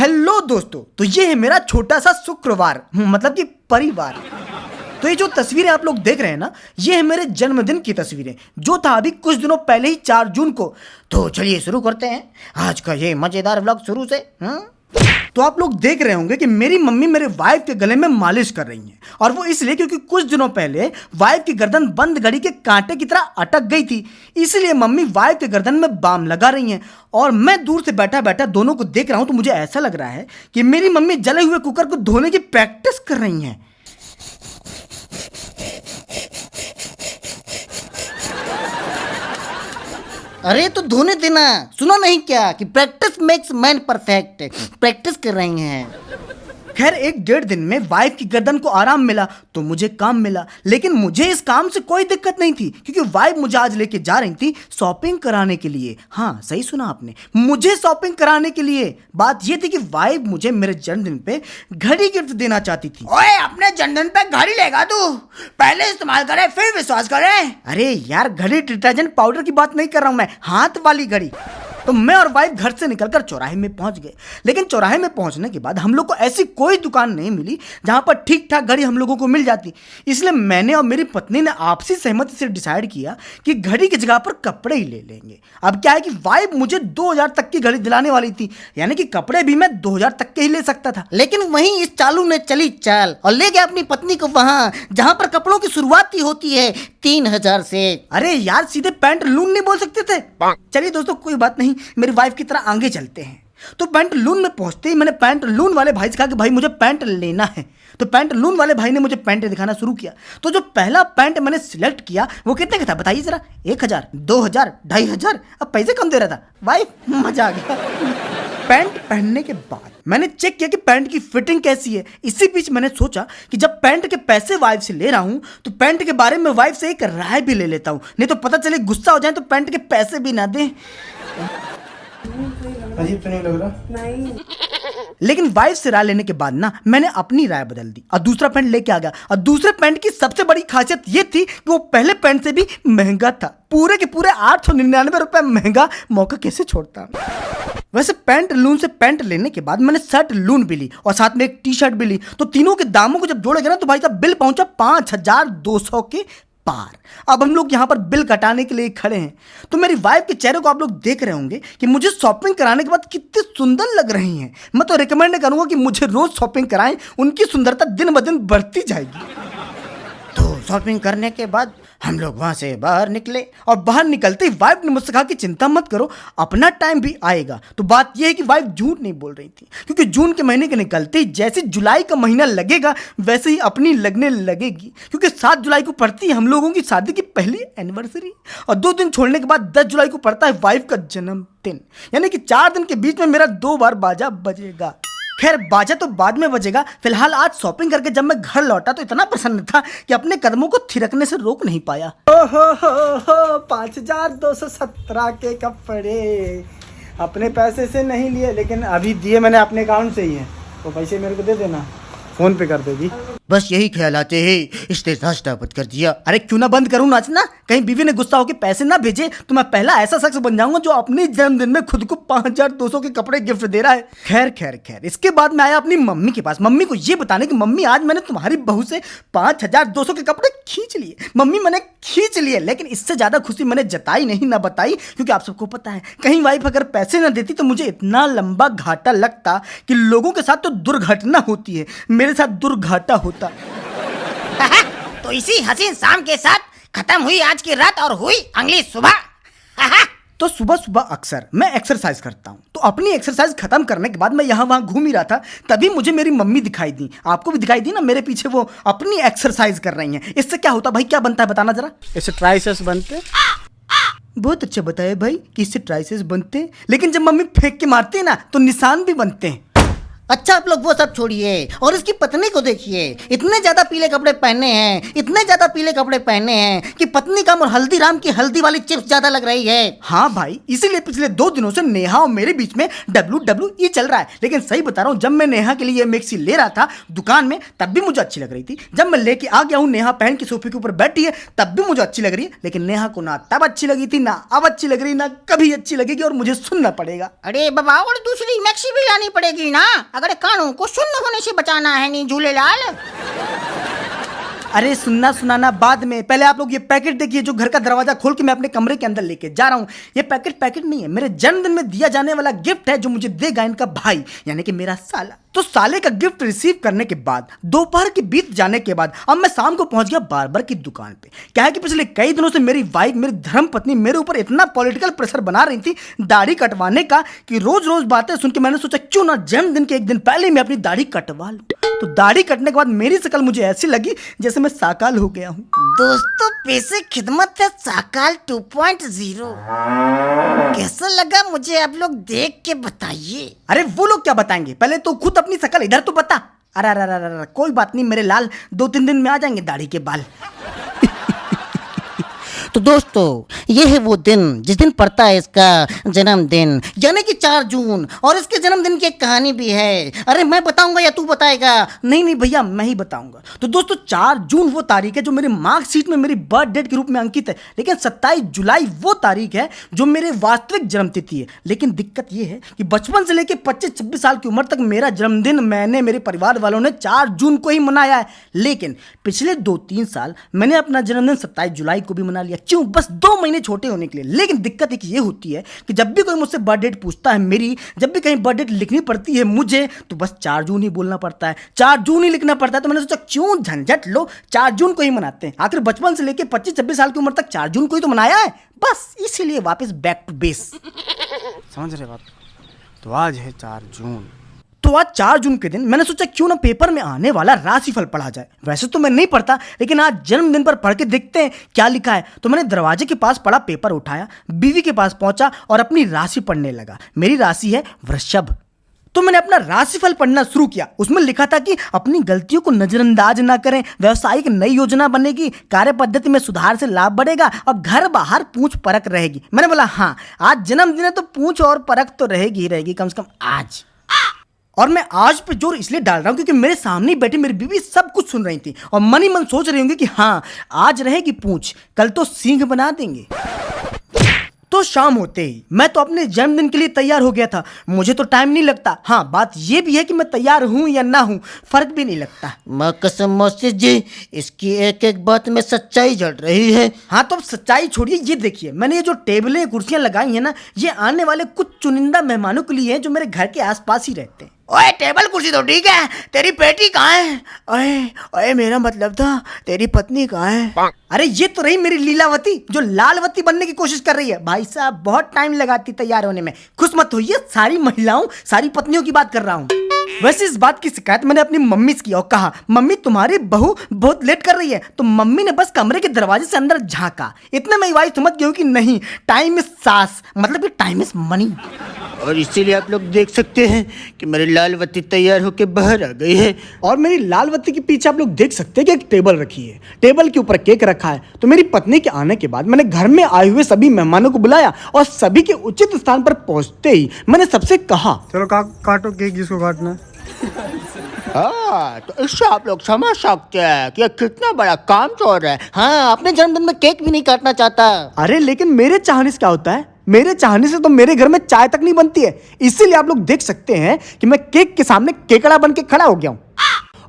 Hello दोस्तों, तो ये है मेरा छोटा सा शुक्रवार, मतलब कि परिवार। तो ये जो तस्वीरें आप लोग देख रहे हैं ना, ये है मेरे जन्मदिन की तस्वीरें, जो था अभी कुछ दिनों पहले ही 4 जून को। तो चलिए शुरू करते हैं आज का ये मजेदार व्लॉग शुरू से। तो आप लोग देख रहे होंगे कि मेरी मम्मी मेरे वाइफ के गले में मालिश कर रही हैं, और वो इसलिए क्योंकि कुछ दिनों पहले वाइफ की गर्दन बंद घड़ी के कांटे की तरह अटक गई थी, इसलिए मम्मी वाइफ के गर्दन में बाम लगा रही हैं। और मैं दूर से बैठा बैठा दोनों को देख रहा हूं, तो मुझे ऐसा लग रहा है कि मेरी मम्मी जले हुए कुकर को धोने की प्रैक्टिस कर रही हैं। अरे तो धोने देना, सुना नहीं क्या कि practice makes man perfect. Practice कर रही हैं। खैर 1-1.5 दिन में वाइफ की गर्दन को आराम मिला तो मुझे काम मिला, लेकिन मुझे इस काम से कोई दिक्कत नहीं थी, क्योंकि वाइफ मुझे आज लेके जा रही थी शॉपिंग कराने के लिए। हाँ सही सुना आपने, मुझे शॉपिंग कराने के लिए। बात ये थी कि वाइफ मुझे मेरे जन्मदिन पे घड़ी गिफ्ट देना चाहती थी। ओए, अपने जन्मदिन पे घड़ी लेगा तू? पहले इस्तेमाल करे फिर विश्वास करे। अरे यार, घड़ी डिटर्जेंट पाउडर की बात नहीं कर रहा हूं मैं, हाथ वाली घड़ी। तो मैं और वाइफ घर से निकलकर चौराहे में पहुंच गए, लेकिन चौराहे में पहुंचने के बाद हम लोग को ऐसी कोई दुकान नहीं मिली जहां पर ठीक ठाक घड़ी हम लोगों को मिल जाती। इसलिए मैंने और मेरी पत्नी ने आपसी सहमति से डिसाइड किया कि घड़ी की जगह पर कपड़े ही ले लेंगे। अब क्या है कि वाइफ मुझे 2000 तक की घड़ी दिलाने वाली थी, यानी कि कपड़े भी मैं 2000 तक के ही ले सकता था। लेकिन वहीं इस चालू ने चली चाल और ले गया अपनी पत्नी को वहां जहां पर कपड़ों की शुरुआत ही होती है 3000 से। अरे यार, सीधे पैंट लून नहीं बोल सकते थे? चलिए दोस्तों, कोई बात नहीं, मेरी वाइफ की तरह आगे चलते हैं। तो पैंट लून में पहुंचते ही मैंने पैंट लून वाले भाई से कहा कि भाई मुझे पैंट लेना है। तो पैंट लून वाले भाई ने मुझे पैंट दिखाना शुरू किया। तो जो पहला पैंट मैंने सिलेक्ट किया वो कितने का था बताइए जरा? 1000, 2000, 2500। अब पैसे कम दे रहा था। वाइफ मजा आ गया। पैंट पहनने के बाद मैंने चेक किया कि पैंट की फिटिंग कैसी है। इसी बीच मैंने सोचा कि जब पैंट के पैसे वाइफ से ले रहा हूं तो पैंट के बारे में वाइफ से एक राय भी ले लेता हूं, नहीं तो पता चले गुस्सा हो जाए तो पैंट के पैसे भी ना दें। अजीब तो नहीं लग रहा? नहीं। लेकिन वाइफ से राय लेने के बाद ना मैंने अपनी राय बदल दी और दूसरा पैंट लेके आ गया। और दूसरे पैंट की सबसे बड़ी खासियत ये थी कि वो पहले पैंट से भी महंगा था। पूरे के पूरे 899 रुपए महंगा, मौका कैसे छोड़ता। वैसे पैंट लून से पैंट लेने के बाद मैंने शर्ट लून भी ली और साथ में एक टी शर्ट भी ली। तो तीनों के दामों को जब जोड़े गए ना तो भाई साहब बिल पहुंचा 5200 के पार। अब हम लोग यहाँ पर बिल कटाने के लिए खड़े हैं। तो मेरी वाइफ के चेहरे को आप लोग देख रहे होंगे कि मुझे शॉपिंग कराने के बाद कितनी सुंदर लग रही हैं। मैं तो रिकमेंड करूंगा कि मुझे रोज शॉपिंग कराएं, उनकी सुंदरता दिन ब दिन बढ़ती जाएगी। तो शॉपिंग करने के बाद हम लोग वहां से बाहर निकले और बाहर निकलते ही वाइफ ने मुझसे कहा कि चिंता मत करो, अपना टाइम भी आएगा। तो बात यह है कि वाइफ झूठ नहीं बोल रही थी, क्योंकि जून के महीने के निकलते ही जैसे जुलाई का महीना लगेगा वैसे ही अपनी लगने लगेगी, क्योंकि 7 जुलाई को पड़ती है हम लोगों की शादी की पहली एनिवर्सरी और 2 दिन छोड़ने के बाद 10 जुलाई को पड़ता है वाइफ का जन्मदिन। यानी कि 4 दिन के बीच में मेरा 2 बार बाजा बजेगा। खैर बाजा तो बाद में बजेगा, फिलहाल आज शॉपिंग करके जब मैं घर लौटा तो इतना प्रसन्न था कि अपने कदमों को थिरकने से रोक नहीं पाया। 5217 के कपड़े अपने पैसे से नहीं लिए, लेकिन अभी दिए मैंने अपने अकाउंट से ही है, तो पैसे मेरे को दे देना, फोन पे कर देगी। बस यही ख्याल आते ही इसने नाश्ता बंद कर दिया। अरे क्यों ना बंद करूं नाचना, कहीं बीवी ने गुस्सा होकर पैसे ना भेजे तो मैं पहला ऐसा शख्स बन जाऊंगा जो अपने जन्मदिन में खुद को 5200 के कपड़े गिफ्ट दे रहा है। खैर खैर खैर इसके बाद मैं आया अपनी मम्मी के पास, मम्मी को ये बताने कि मम्मी आज मैंने तुम्हारी बहू से 5200 के कपड़े खींच लिए। मम्मी मैंने खींच लिए, लेकिन इससे ज्यादा खुशी मैंने जताई नहीं ना बताई, क्योंकि आप सबको पता है कहीं वाइफ अगर पैसे ना देती तो मुझे इतना लंबा घाटा लगता कि लोगों के साथ तो दुर्घटना होती है, मेरे साथ दुर्घाटा होता। तो इसी हसीन शाम के साथ खत्म हुई आज की रात और हुई अगली सुबह। तो सुबह सुबह अक्सर मैं एक्सरसाइज करता हूँ, तो अपनी एक्सरसाइज खत्म करने के बाद मैं यहाँ वहाँ घूम ही रहा था, तभी मुझे मेरी मम्मी दिखाई दी। आपको भी दिखाई दी ना, मेरे पीछे वो अपनी एक्सरसाइज कर रही हैं। इससे क्या होता भाई, क्या बनता है बताना जरा? इससे ट्राइसेप्स बनते। बहुत अच्छा बताया भाई कि इससे ट्राइसेप्स बनते हैं, लेकिन जब मम्मी फेंक के मारती है ना तो निशान भी बनते हैं। अच्छा आप लोग वो सब छोड़िए और इसकी पत्नी को देखिए, इतने ज्यादा पीले कपड़े पहने हैं, इतने ज्यादा पीले कपड़े पहने हैं कि पत्नी का और हल्दीराम की हल्दी वाली चिप्स ज्यादा लग रही है। हाँ भाई, इसीलिए पिछले 2 दिनों से नेहा और मेरे बीच में WWE चल रहा है। लेकिन सही बता रहा हूँ, जब मैं नेहा के लिए ये मैक्सी ले रहा था दुकान में तब भी मुझे अच्छी लग रही थी। जब मैं लेके आ गया हूँ, नेहा पहन के सोफे के ऊपर बैठी है तब भी मुझे अच्छी लग रही है। लेकिन नेहा को ना तब अच्छी लगी थी, ना अब अच्छी लग रही, ना कभी अच्छी लगेगी, और मुझे सुनना पड़ेगा। अरे बाबा, और दूसरी मैक्सी भी लानी पड़ेगी ना, अगर कानों को सुन्न होने से बचाना है। नहीं झूलेलाल। अरे सुनना सुनाना बाद में, पहले आप लोग ये पैकेट देखिए जो घर का दरवाजा खोल के मैं अपने कमरे के अंदर लेके जा रहा हूँ। ये पैकेट नहीं है, मेरे जन्मदिन में दिया जाने वाला गिफ्ट है जो मुझे देगा इनका भाई, यानी कि मेरा साला। तो साले का गिफ्ट रिसीव करने के बाद दोपहर के बीत जाने के बाद अब मैं शाम को पहुंच गया बार्बर की दुकान पे। क्या है कि पिछले कई दिनों से मेरी वाइफ, मेरी धर्म पत्नी मेरे ऊपर इतना पॉलिटिकल प्रेशर बना रही थी दाढ़ी कटवाने का कि रोज रोज बातें सुन के मैंने सोचा क्यों ना जन्मदिन के एक दिन पहले मैं अपनी दाढ़ी कटवा लूं। तो दाढ़ी कटने के बाद मेरी शक्ल मुझे ऐसी लगी जैसे मैं साकाल हो गया हूँ। दोस्तों, पेशे खिदमत है साकाल 2.0। कैसा लगा मुझे आप लोग देख के बताइए। अरे वो लोग क्या बताएंगे, पहले तो खुद अपनी शक्ल इधर तो बता। अरे अरे अरे अरे, कोई बात नहीं मेरे लाल, 2-3 दिन में आ जाएंगे दाढ़ी के बाल। तो दोस्तों, ये है वो दिन जिस दिन पड़ता है इसका जन्मदिन, यानी कि 4 जून। और इसके जन्मदिन की एक कहानी भी है। अरे मैं बताऊंगा या तू बताएगा? नहीं नहीं भैया, मैं ही बताऊंगा। तो दोस्तों, 4 जून वो तारीख है जो मेरे मार्कशीट में मेरी बर्थ डेट के रूप में अंकित है। लेकिन 27 जुलाई वो तारीख है जो मेरे वास्तविक जन्मतिथि है। लेकिन दिक्कत ये है कि बचपन से लेकर 25-26 साल की उम्र तक मेरा जन्मदिन मैंने, मेरे परिवार वालों ने 4 जून को ही मनाया है। लेकिन पिछले 2-3 साल मैंने अपना जन्मदिन 27 जुलाई को भी मना लिया। क्यों? बस 2 महीने छोटे होने के लिए। लेकिन दिक्कत एक ये होती है कि जब भी कोई मुझसे बर्थ डेट पूछता है मेरी, जब भी कहीं बर्थ डेट लिखनी पड़ती है मुझे, तो बस 4 जून ही बोलना पड़ता है, 4 जून ही लिखना पड़ता है। तो मैंने सोचा क्यों झंझट लो, 4 जून को ही मनाते हैं। आखिर बचपन से लेकर 25-26 साल की उम्र तक 4 जून को ही तो मनाया है, बस इसीलिए वापस बैक टू बेस। समझ रहे बात? तो आज है 4 जून। तो आज 4 जून के दिन मैंने सोचा क्यों ना पेपर में आने वाला राशिफल पढ़ा जाए। वैसे तो मैं नहीं पढ़ता, लेकिन आज जन्मदिन पर पढ़ के देखते हैं क्या लिखा है। तो मैंने दरवाजे के पास पड़ा पेपर उठाया, बीवी के पास पहुंचा और अपनी राशि पढ़ने लगा। मेरी राशि है वृषभ। तो मैंने अपना राशिफल पढ़ना शुरू किया। उसमें लिखा था कि अपनी गलतियों को नजरअंदाज ना करें, व्यवसायिक नई योजना बनेगी, कार्य पद्धति में सुधार से लाभ बढ़ेगा और घर बाहर पूछ परख रहेगी। मैंने बोला हाँ, आज जन्मदिन है तो पूछ और परख तो रहेगी ही रहेगी, कम से कम आज। और मैं आज पे जोर इसलिए डाल रहा हूं क्योंकि मेरे सामने ही बैठी मेरी बीवी सब कुछ सुन रही थी और मन ही मन सोच रही होंगी कि हाँ, आज रहेगी पूंछ, कल तो सींग बना देंगे। तो शाम होते ही मैं तो अपने जन्मदिन के लिए तैयार हो गया था। मुझे तो टाइम नहीं लगता। हाँ, बात ये भी है कि मैं तैयार हूं या ना हूं फर्क भी नहीं लगता। माँ कसम मौसी जी, इसकी एक एक बात में सच्चाई जड़ रही है। हाँ, तो अब सच्चाई छोड़िए, ये देखिए मैंने ये जो टेबलें कुर्सियां लगाई हैं ना, ये आने वाले कुछ चुनिंदा मेहमानों के लिए हैं जो मेरे घर के आसपास ही रहते हैं। ओए, टेबल कुर्सी तो ठीक है, तेरी बेटी कहाँ है? ओए ओए, मेरा मतलब था तेरी पत्नी कहाँ है? अरे ये तो रही मेरी लीलावती जो लालवती बनने की कोशिश कर रही है। भाई साहब, बहुत टाइम लगाती तैयार होने में। खुश मत होइए, सारी महिलाओं, सारी पत्नियों की बात कर रहा हूँ। वैसे इस बात की शिकायत मैंने अपनी मम्मी से की और कहा, मम्मी तुम्हारी बहू बहुत लेट कर रही है। तो मम्मी ने बस कमरे के दरवाजे से अंदर झांका। इतने में वाइफ समझ गई कि नहीं, टाइम इज सास, मतलब टाइम इज मनी। और इसीलिए आप लोग देख सकते हैं कि मेरी लालवती तैयार होके बाहर आ गई है। और मेरी लालवती के पीछे आप लोग देख सकते हैं कि एक टेबल रखी है, टेबल के ऊपर केक रखा है। तो मेरी पत्नी के आने के बाद मैंने घर में आए हुए सभी मेहमानों को बुलाया और सभी के उचित स्थान पर पहुंचते ही मैंने सबसे कहा, चलो काटो केक जिसको काटना है। हाँ, तो इससे आप लोग समझ सकते हैं कि कितना बड़ा काम चोर है। हाँ, अपने जन्मदिन में केक भी नहीं काटना चाहता। अरे लेकिन मेरे चाहने से क्या होता है? मेरे चाहने से तो मेरे घर में चाय तक नहीं बनती है। इसीलिए आप लोग देख सकते हैं कि मैं केक के सामने केकड़ा बन के खड़ा हो गया हूँ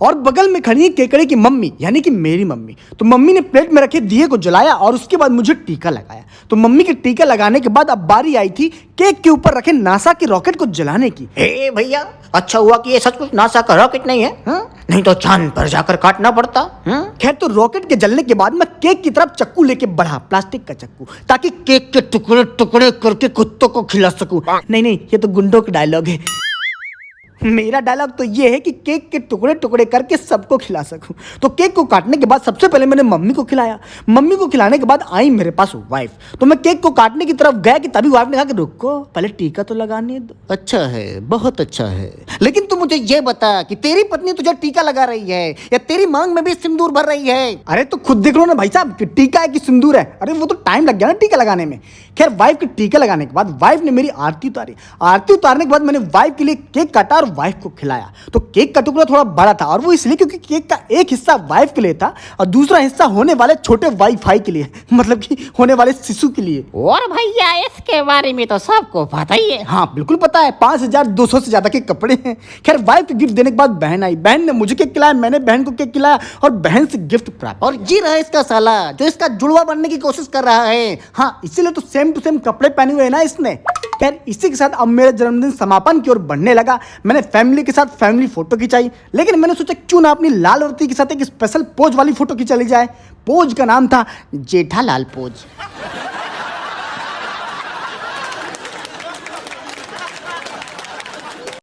और बगल में खड़ी है केकड़े की मम्मी, यानी कि मेरी मम्मी। तो मम्मी ने प्लेट में रखे दिए को जलाया और उसके बाद मुझे टीका लगाया। तो मम्मी के टीका लगाने के बाद अब बारी आई थी केक के ऊपर रखे नासा के रॉकेट को जलाने की। हे भैया, अच्छा हुआ कि ये सच कुछ नासा का रॉकेट नहीं है, नहीं तो चांद पर जाकर काटना पड़ता। खैर, तो रॉकेट के जलने के बाद मैं केक की तरफ चक्कू लेके बढ़ा, प्लास्टिक का चक्कू, ताकि केक के टुकड़े टुकड़े करके कुत्तों को खिला सकूं। नहीं, ये तो गुंडों का डायलॉग है। मेरा डायलॉग तो ये है कि केक के टुकड़े टुकड़े करके सबको खिला सकूं। तो केक को काटने के बाद सबसे पहले मैंने मम्मी को खिलाया। मम्मी को खिलाने के बाद आई मेरे पास वाइफ। तो मैं केक को काटने की तरफ गया कि तभी वाइफ ने कहा कि रुको, पहले टीका तो लगाने दो। अच्छा है, बहुत अच्छा है। लेकिन तुम मुझे ये बता कि तेरी पत्नी तुझे टीका लगा रही है या तेरी मांग में भी सिंदूर भर रही है? अरे तो खुद देख लो ना भाई साहब कि टीका है कि सिंदूर है। अरे वो तो टाइम लग गया ना टीका लगाने में। खैर वाइफ के टीका लगाने के बाद वाइफ ने मेरी आरती उतारी। आरती उतारने के बाद मैंने वाइफ के लिए केक काटा और वाइफ को खिलाया। तो केक का टुकड़ा थोड़ा बड़ा था और वो इसलिए क्योंकि केक का एक हिस्सा वाइफ के लिए था और दूसरा हिस्सा होने वाले छोटे वाईफाई के लिए, मतलब कि होने वाले शिशु के लिए। और भैया इसके बारे में तो सबको पता ही है। हाँ बिल्कुल पता है, 5200 से ज्यादा के कपड़े हैं। खैर वाइफ को गिफ्ट देने के बाद बहन आई। बहन ने मुझे केक खिलाया, मैंने बहन को केक खिलाया और बहन से गिफ्ट प्राप्त। और ये रहा इसका साला जो इसका जुड़वा बनने की कोशिश कर रहा है। हाँ इसीलिए तो सेम टू सेम कपड़े पहने हुए हैं ना इसने। खैर इसी के साथ अब मेरा जन्मदिन समापन की ओर बढ़ने लगा। मैंने फैमिली के साथ फैमिली फोटो खिंचाई, लेकिन मैंने सोचा क्यों ना अपनी लालवती के साथ एक स्पेशल पोज वाली फोटो खिंचा ली जाए। पोज का नाम था जेठालाल पोज।